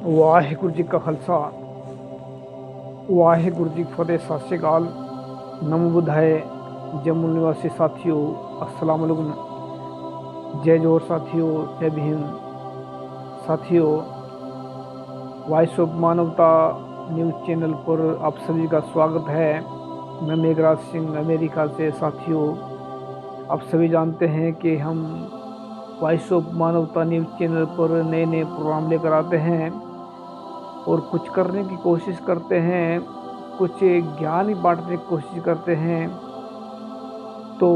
ਵਾਹਿਗੁਰੂ ਜੀ ਕਾ ਖਾਲਸਾ ਵਾਹਿਗੁਰੂ ਜੀ ਕੀ ਫਤਿਹ। ਸਤਿ ਸ਼੍ਰੀ ਅਕਾਲ। ਨਮੋ ਬੁੱਧਾਏ। जम्मू निवासी साथियों, अस्सलाम वालेकुम। जय जोहर साथियों, जय भीम साथियों। वॉइस ऑफ मानवता न्यूज़ चैनल पर आप सभी का स्वागत है। मैं मेघराज सिंह अमेरिका से। साथियों, आप सभी जानते हैं कि हम वॉइस ऑफ मानवता न्यूज़ चैनल पर नए नए प्रोग्राम लेकर आते हैं और कुछ करने की कोशिश करते हैं, कुछ ज्ञान बांटने की कोशिश करते हैं। तो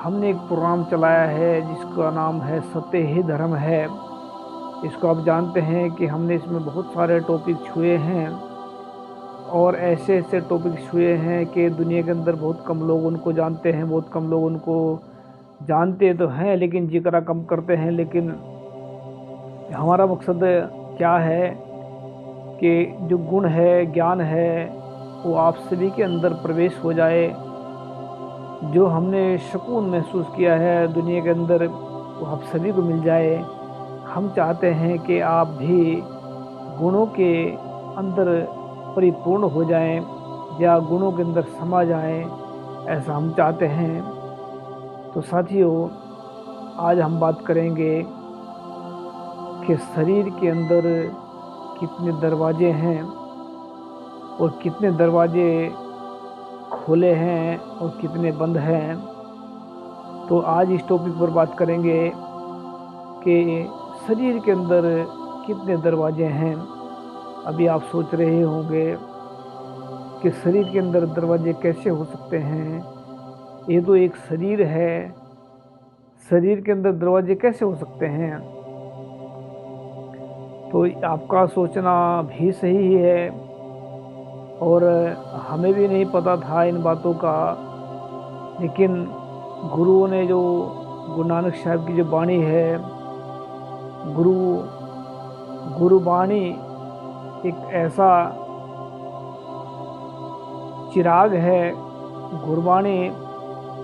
हमने एक प्रोग्राम चलाया है जिसका नाम है सत्य ही धर्म है। इसको आप जानते हैं कि हमने इसमें बहुत सारे टॉपिक छुए हैं और ऐसे ऐसे टॉपिक छुए हैं कि दुनिया के अंदर बहुत कम लोग उनको जानते हैं, बहुत कम लोग उनको जानते तो हैं लेकिन जिक्र कम करते हैं। लेकिन हमारा मकसद क्या है कि जो गुण है, ज्ञान है, वो आप सभी के अंदर प्रवेश हो जाए। जो हमने सुकून महसूस किया है दुनिया के अंदर, वो आप सभी को मिल जाए। हम चाहते हैं कि आप भी गुणों के अंदर परिपूर्ण हो जाएं या गुणों के अंदर समा जाएं, ऐसा हम चाहते हैं। तो साथियों, आज हम बात करेंगे कि शरीर के अंदर कितने दरवाजे हैं और कितने दरवाजे खुले हैं और कितने बंद हैं। तो आज इस टॉपिक पर बात करेंगे कि शरीर के अंदर कितने दरवाजे हैं। अभी आप सोच रहे होंगे कि शरीर के अंदर दरवाजे कैसे हो सकते हैं, ये तो एक शरीर है, शरीर के अंदर दरवाजे कैसे हो सकते हैं। तो आपका सोचना भी सही है और हमें भी नहीं पता था इन बातों का। लेकिन गुरुओं ने जो गुरु नानक साहब की जो वाणी है, गुरुवाणी एक ऐसा चिराग है, गुरुवाणी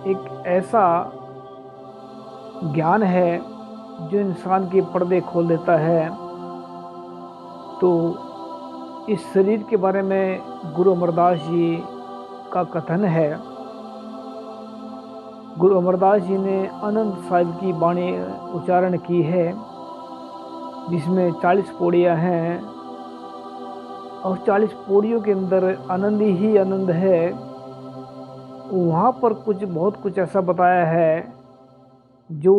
एक ऐसा ज्ञान है जो इंसान के पर्दे खोल देता है। तो इस शरीर के बारे में गुरु अमरदास जी का कथन है। गुरु अमरदास जी ने आनंद साहिब की वाणी उच्चारण की है जिसमें 40 पौड़ियाँ हैं और 40 पौड़ियों के अंदर आनंद ही आनंद है। वहाँ पर बहुत कुछ ऐसा बताया है जो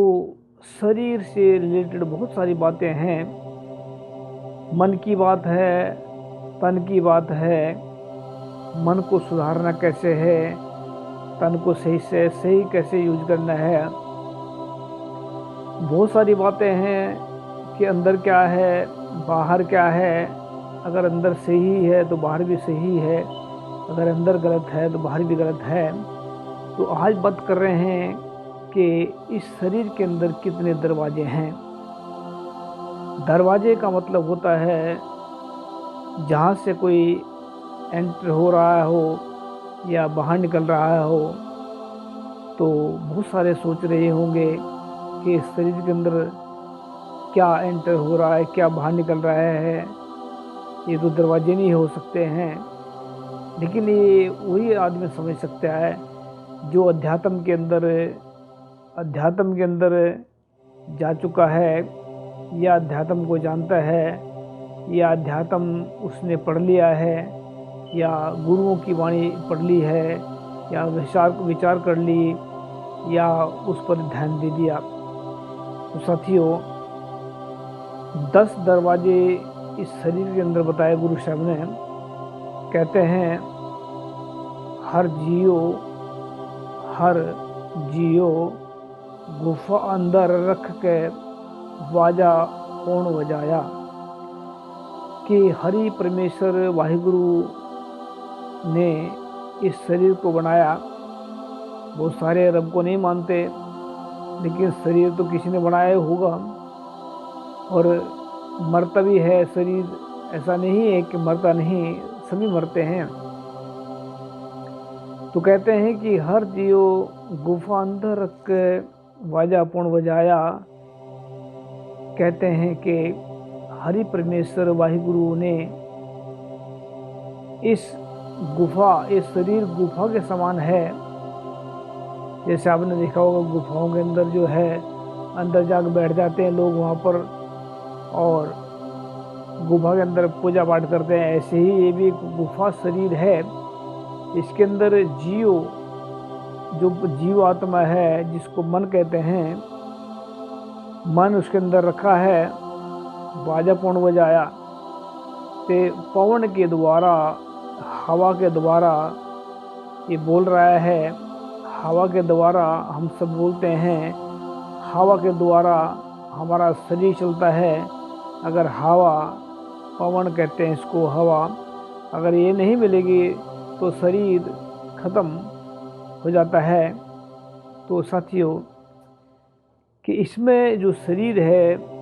शरीर से रिलेटेड बहुत सारी बातें हैं। मन की बात है, तन की बात है, मन को सुधारना कैसे है, तन को सही से सही कैसे यूज करना है। बहुत सारी बातें हैं कि अंदर क्या है, बाहर क्या है। अगर अंदर सही है तो बाहर भी सही है, अगर अंदर गलत है तो बाहर भी गलत है। तो आज बात कर रहे हैं कि इस शरीर के अंदर कितने दरवाजे हैं। दरवाजे का मतलब होता है जहाँ से कोई एंटर हो रहा हो या बाहर निकल रहा हो। तो बहुत सारे सोच रहे होंगे कि इस शरीर के अंदर क्या एंटर हो रहा है, क्या बाहर निकल रहा है, ये तो दरवाजे नहीं हो सकते हैं। लेकिन ये वही आदमी समझ सकता है जो अध्यात्म के अंदर जा चुका है या अध्यात्म को जानता है या अध्यात्म उसने पढ़ लिया है या गुरुओं की वाणी पढ़ ली है या विचार कर ली या उस पर ध्यान दे दिया। तो साथियों, 10 दरवाजे इस शरीर के अंदर बताए गुरु साहब ने। कहते हैं हर जियो गुफा अंदर रख के वाजा कौन बजाया। कि हरि परमेश्वर वाहिगुरु ने इस शरीर को बनाया। बहुत सारे रब को नहीं मानते, लेकिन शरीर तो किसी ने बनाया होगा और मरता भी है शरीर। ऐसा नहीं है कि मरता नहीं, सभी मरते हैं। तो कहते हैं कि हर जियो गुफा अंदर रख के वाजा पूर्ण बजाया। कहते हैं कि हरि परमेश्वर वाहिगुरु ने इस गुफा, इस शरीर गुफा के समान है। जैसे आपने देखा होगा गुफाओं के अंदर जो है, अंदर जाकर बैठ जाते हैं लोग वहाँ पर और गुफा के अंदर पूजा पाठ करते हैं, ऐसे ही ये भी एक गुफा शरीर है। इसके अंदर जो जीव आत्मा है, जिसको मन कहते हैं, मन उसके अंदर रखा है। बाजा पूर्ण बजाया ते पवन के द्वारा, हवा के द्वारा ये बोल रहा है। हवा के द्वारा हम सब बोलते हैं, हवा के द्वारा हमारा शरीर चलता है। अगर हवा, पवन कहते हैं इसको, हवा अगर ये नहीं मिलेगी तो शरीर खत्म हो जाता है। तो साथियों कि इसमें जो शरीर है,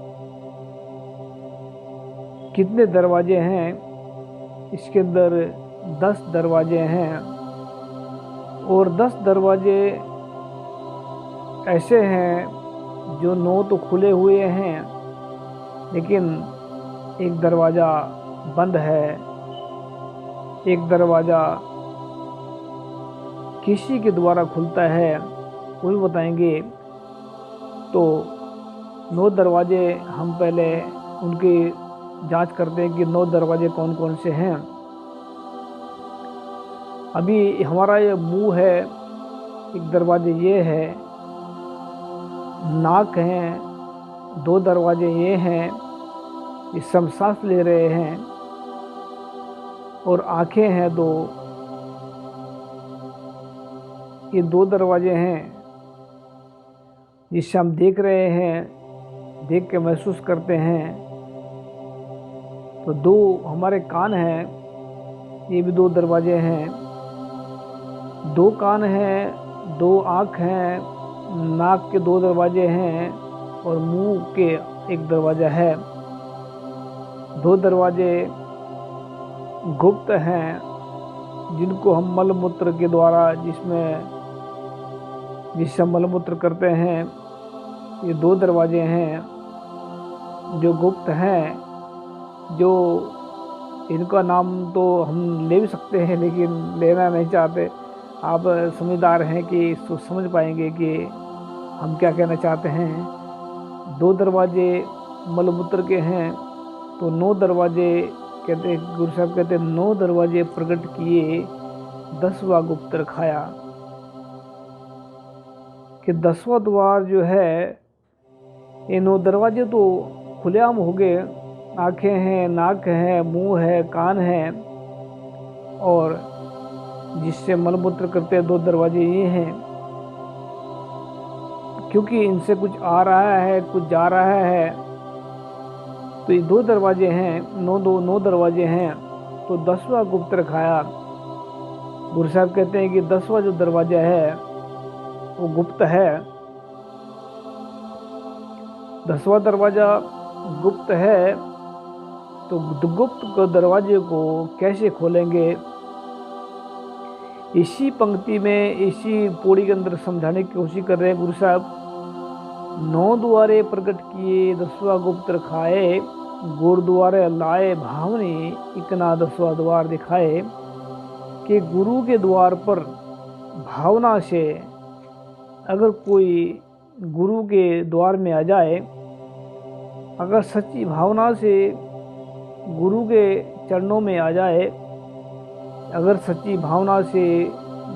कितने दरवाजे हैं, इसके अंदर 10 दरवाजे हैं। और 10 दरवाजे ऐसे हैं जो 9 तो खुले हुए हैं, लेकिन एक दरवाज़ा बंद है। एक दरवाज़ा किसी के द्वारा खुलता है, वो भी बताएंगे। तो 9 दरवाजे हम पहले उनकी जांच करते हैं कि 9 दरवाजे कौन कौन से हैं। अभी हमारा ये मुंह है, एक दरवाजे ये है। नाक हैं, 2 दरवाजे ये हैं, इस हम सांस ले रहे हैं। और आँखें हैं 2, ये 2 दरवाजे हैं जिससे हम देख रहे हैं, देख के महसूस करते हैं। तो 2 हमारे कान हैं, ये भी 2 दरवाजे हैं। 2 कान हैं, 2 आँख हैं, नाक के 2 दरवाजे हैं और मुंह के 1 दरवाजा है। 2 दरवाजे गुप्त हैं, जिनको हम मल मूत्र के द्वारा, जिससे हम मल मूत्र करते हैं। ये 2 दरवाजे हैं जो गुप्त हैं, जो इनका नाम तो हम ले भी सकते हैं लेकिन लेना नहीं चाहते। आप समझदार हैं कि इसको समझ पाएंगे कि हम क्या कहना चाहते हैं। 2 दरवाजे मलमूत्र के हैं, तो 9 दरवाजे कहते, गुरु साहब कहते 9 दरवाजे प्रकट किए, 10वां गुप्त रखाया। कि 10वां द्वार जो है, ये 9 दरवाजे तो खुलेआम हो गए। आँखें हैं, नाक है, मुंह है, कान है, और जिससे मलमूत्र करते हैं 2 दरवाजे ये हैं। क्योंकि इनसे कुछ आ रहा है, कुछ जा रहा है, तो ये 2 दरवाजे हैं, 9 दरवाजे हैं, तो 10वां गुप्त रखाया। गुरु साहब कहते हैं कि 10वां जो दरवाजा है वो गुप्त है। 10वां दरवाजा गुप्त है, तो गुप्त को दरवाजे को कैसे खोलेंगे? इसी पंक्ति में, इसी पौड़ी के अंदर समझाने की कोशिश कर रहे हैं गुरु साहब। 9 द्वारे प्रकट किए, 10वां गुप्त रखाए, गुरुद्वारे लाए भावनी, इकना 10वां द्वार दिखाए। कि गुरु के द्वार पर भावना से अगर कोई गुरु के द्वार में आ जाए, अगर सच्ची भावना से गुरु के चरणों में आ जाए, अगर सच्ची भावना से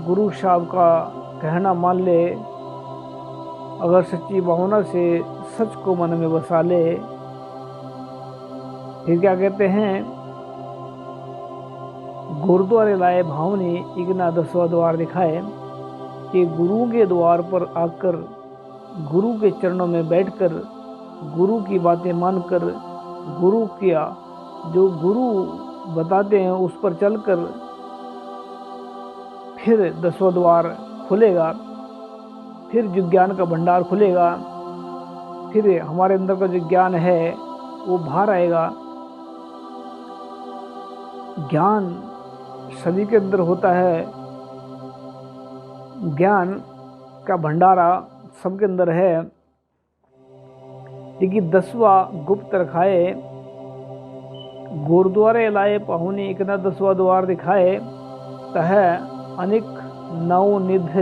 गुरु साहब का कहना मान ले, अगर सच्ची भावना से सच को मन में बसा ले, फिर क्या कहते हैं? गुरुद्वारे लाए भावनी, इगना 10वां द्वार दिखाए। कि गुरु के द्वार पर आकर, गुरु के चरणों में बैठकर, गुरु की बातें मानकर, गुरु किया जो गुरु बताते हैं उस पर चलकर, फिर 10वां द्वार खुलेगा, फिर जो ज्ञान का भंडार खुलेगा, फिर हमारे अंदर का जो ज्ञान है वो बाहर आएगा। ज्ञान सभी के अंदर होता है, ज्ञान का भंडारा सबके अंदर है, लेकिन 10वां गुप्त रखाए गुरुद्वारे लाए पाहुनी इकना 10वां द्वार दिखाए, तह अनेक नवनिध।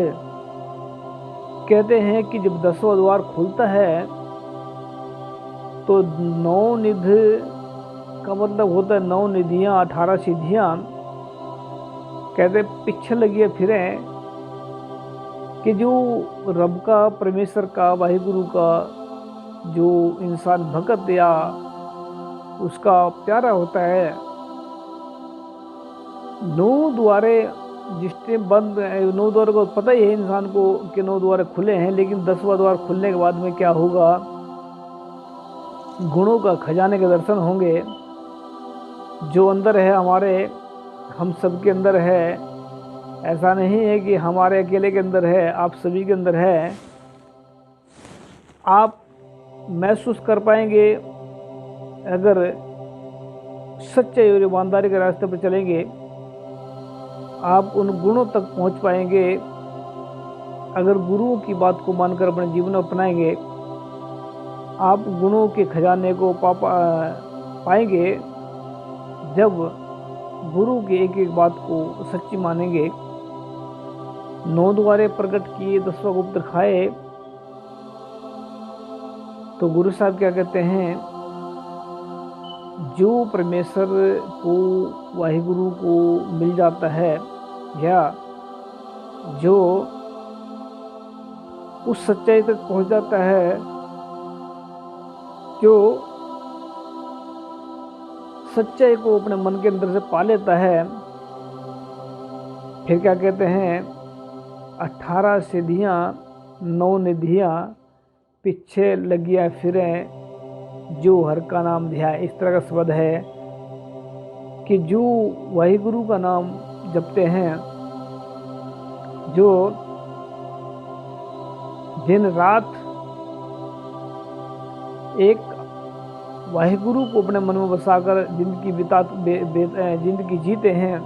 कहते हैं कि जब 10वां द्वार खुलता है तो नवनिध का मतलब होता है 9 निधियाँ, 18 सिद्धियाँ। कहते पीछे लगी फिरे कि जो रब का, परमेश्वर का, वाहिगुरु का जो इंसान भगत या उसका प्यारा होता है, 9 द्वारे जिस टाइम बंद, 9 द्वार को पता ही है इंसान को कि 9 द्वार खुले हैं, लेकिन 10वां द्वार खुलने के बाद में क्या होगा, गुणों का खजाने के दर्शन होंगे। जो अंदर है हमारे, हम सबके अंदर है। ऐसा नहीं है कि हमारे अकेले के अंदर है, आप सभी के अंदर है। आप महसूस कर पाएंगे अगर सच्चाई और ईमानदारी के रास्ते पर चलेंगे, आप उन गुणों तक पहुंच पाएंगे। अगर गुरुओं की बात को मानकर अपने जीवन में अपनाएंगे, आप गुणों के खजाने को पाएंगे। जब गुरु की एक एक बात को सच्ची मानेंगे। 9 द्वारे प्रकट किए, 10वां गुप्त दिखाए, तो गुरु साहब क्या कहते हैं, जो परमेश्वर को, वाहिगुरु को मिल जाता है, या जो उस सच्चाई तक पहुंच जाता है, जो सच्चाई को अपने मन के अंदर से पा लेता है, फिर क्या कहते हैं, 18 सिद्धियाँ, 9 निधियाँ, पीछे लगिया फिरे, जो हर का नाम ध्याय। इस तरह का शब्द है कि जो वाहिगुरु का नाम जपते हैं, जो दिन रात एक वाहिगुरु को अपने मन में बसाकर जिंदगी जीते हैं,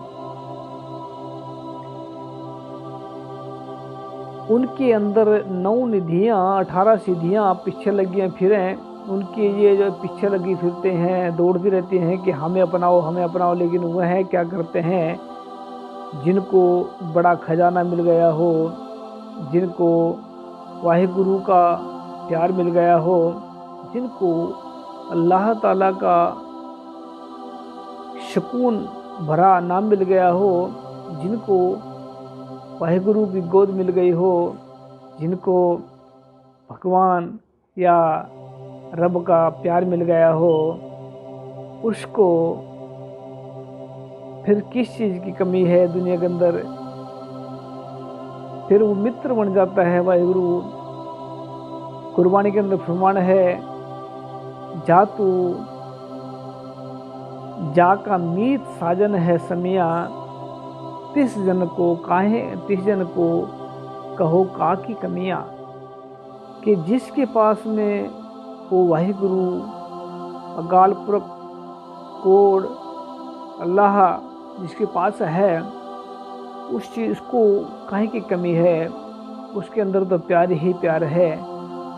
उनके अंदर 9 निधियाँ, 18 सिद्धियाँ पीछे लगी फिरें। उनकी ये जो पीछे लगी फिरते हैं, दौड़ती रहती हैं कि हमें अपनाओ, हमें अपनाओ, लेकिन वह क्या करते हैं, जिनको बड़ा खजाना मिल गया हो, जिनको वाहिगुरु का प्यार मिल गया हो, जिनको अल्लाह ताला का सुकून भरा नाम मिल गया हो, जिनको वाहिगुरु की गोद मिल गई हो, जिनको भगवान या रब का प्यार मिल गया हो, उसको फिर किस चीज़ की कमी है दुनिया के अंदर। फिर वो मित्र बन जाता है वाहिगुरु। कुर्बानी के अंदर फरमान है, जा तू जा का मीत साजन है समिया, 30 जन को कहो का की कमियाँ। कि जिसके पास में वो वाहिगुरु, अकाल पुरख, कोड, अल्लाह जिसके पास है, उस चीज़ को काहे की कमी है। उसके अंदर तो प्यार ही प्यार है।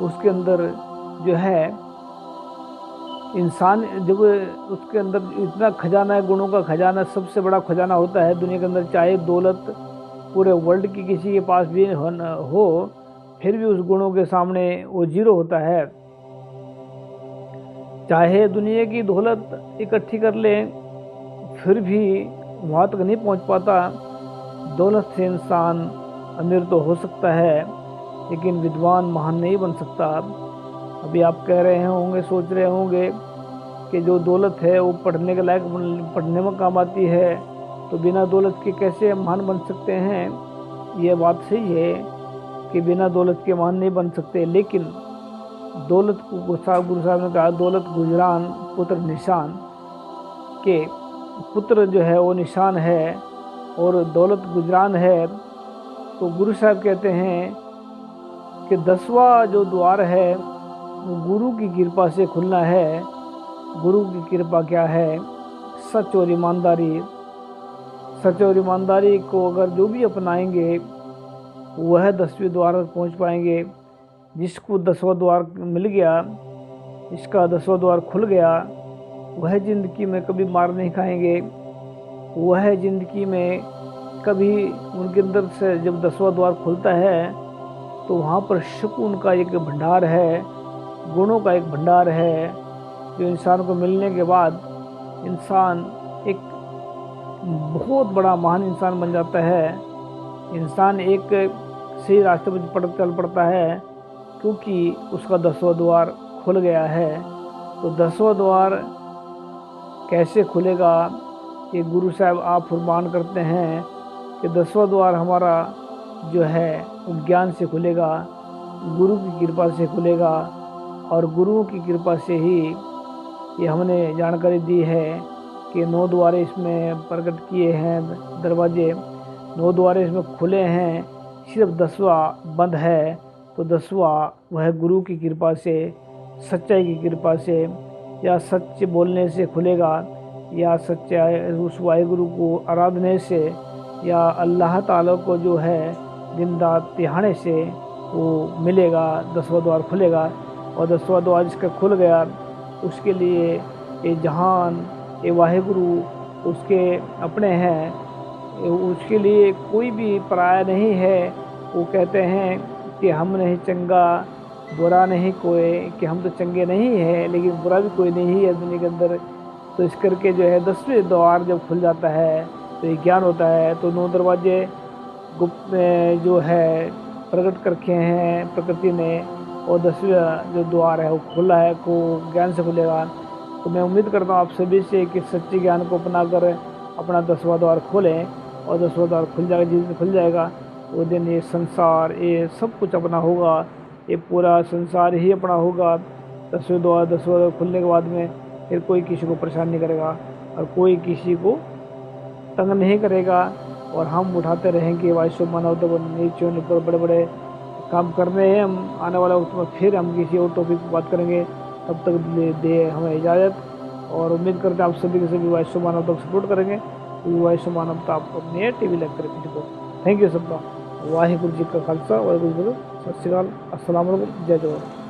उसके अंदर जो है इंसान, जब उसके अंदर इतना खजाना है, गुणों का खजाना, सबसे बड़ा खजाना होता है दुनिया के अंदर। चाहे दौलत पूरे वर्ल्ड की किसी के पास भी हो, फिर भी उस गुणों के सामने वो जीरो होता है। चाहे दुनिया की दौलत इकट्ठी कर ले, फिर भी वहाँ तक नहीं पहुँच पाता। दौलत से इंसान अमीर तो हो सकता है, लेकिन विद्वान महान नहीं बन सकता। अभी आप कह रहे होंगे, सोच रहे होंगे कि जो दौलत है वो पढ़ने के लायक, पढ़ने में काम आती है, तो बिना दौलत के कैसे महान बन सकते हैं। ये बात सही है कि बिना दौलत के महान नहीं बन सकते, लेकिन दौलत को गुरु साहब ने कहा, दौलत गुजरान पुत्र निशान, के पुत्र जो है वो निशान है और दौलत गुजरान है। तो गुरु साहब कहते हैं कि 10वां जो द्वार है वो गुरु की कृपा से खुलना है। गुरु की कृपा क्या है? सच और ईमानदारी। सच और ईमानदारी को अगर जो भी अपनाएंगे वह 10वें द्वार तक पहुंच पाएंगे। जिसको 10वां द्वार मिल गया, इसका 10वां द्वार खुल गया, वह ज़िंदगी में कभी मार नहीं खाएंगे, वह ज़िंदगी में कभी उनके अंदर से जब 10वां द्वार खुलता है तो वहाँ पर सुकून का एक भंडार है, गुणों का एक भंडार है, जो इंसान को मिलने के बाद इंसान एक बहुत बड़ा महान इंसान बन जाता है। इंसान एक सही रास्ते पर चल पड़ता है, क्योंकि उसका 10वां द्वार खुल गया है। तो 10वां द्वार कैसे खुलेगा, ये गुरु साहब आप फरमान करते हैं कि 10वां द्वार हमारा जो है वो ज्ञान से खुलेगा, गुरु की कृपा से खुलेगा। और गुरुओं की कृपा से ही ये हमने जानकारी दी है कि 9 द्वारे इसमें प्रकट किए हैं, दरवाजे 9 द्वारे इसमें खुले हैं, सिर्फ 10वां बंद है। तो 10वां वह गुरु की कृपा से, सच्चाई की कृपा से, या सच बोलने से खुलेगा, या सच्चाई उस वाहिगुरु को आराधने से, या अल्लाह ताला को जो है दिन रात तिहाने से वो मिलेगा। 10वां द्वार खुलेगा, और 10वां द्वार जिसका खुल गया उसके लिए ये जहान, ये वाहिगुरु उसके अपने हैं, उसके लिए कोई भी पराया नहीं है। वो कहते हैं कि हम नहीं चंगा, बुरा नहीं कोई, कि हम तो चंगे नहीं हैं लेकिन बुरा भी कोई नहीं है दुनिया के अंदर। तो इस करके जो है 10वें द्वार जब खुल जाता है तो ये ज्ञान होता है। तो 9 दरवाजे गुप्त में जो है प्रकट कर रखे हैं प्रकृति ने, और 10वां जो द्वार है वो खुला है, को ज्ञान से खुलेगा। तो मैं उम्मीद करता हूँ आप सभी से कि सच्चे ज्ञान को अपना कर अपना 10वां द्वार खोलें, और 10वां द्वार खुल जाएगा। जिस दिन खुल जाएगा वो दिन ये संसार, ये सब कुछ अपना होगा, ये पूरा संसार ही अपना होगा। 10वां द्वार खुलने के बाद में फिर कोई किसी को परेशान नहीं करेगा, और कोई किसी को तंग नहीं करेगा। और हम उठाते रहेंगे वाइसो मानवता को नीचे ऊपर बड़े बड़े काम कर रहे हैं। हम आने वाले वक्त में फिर हम किसी और टॉपिक पर बात करेंगे। तब तक दे हमें इजाज़त, और उम्मीद करते हैं आप सभी के सभी वाइसो मानवता को सपोर्ट करेंगे, क्योंकि वाइसो मानवता आपको अपनी टीवी लग करें किसी को। थैंक यू सबका। वाहिगुरु जी का खालसा, वाहिगुरु जी का सत श्री अकाल, अस्सलाम वालेकुम, जय जवाहर।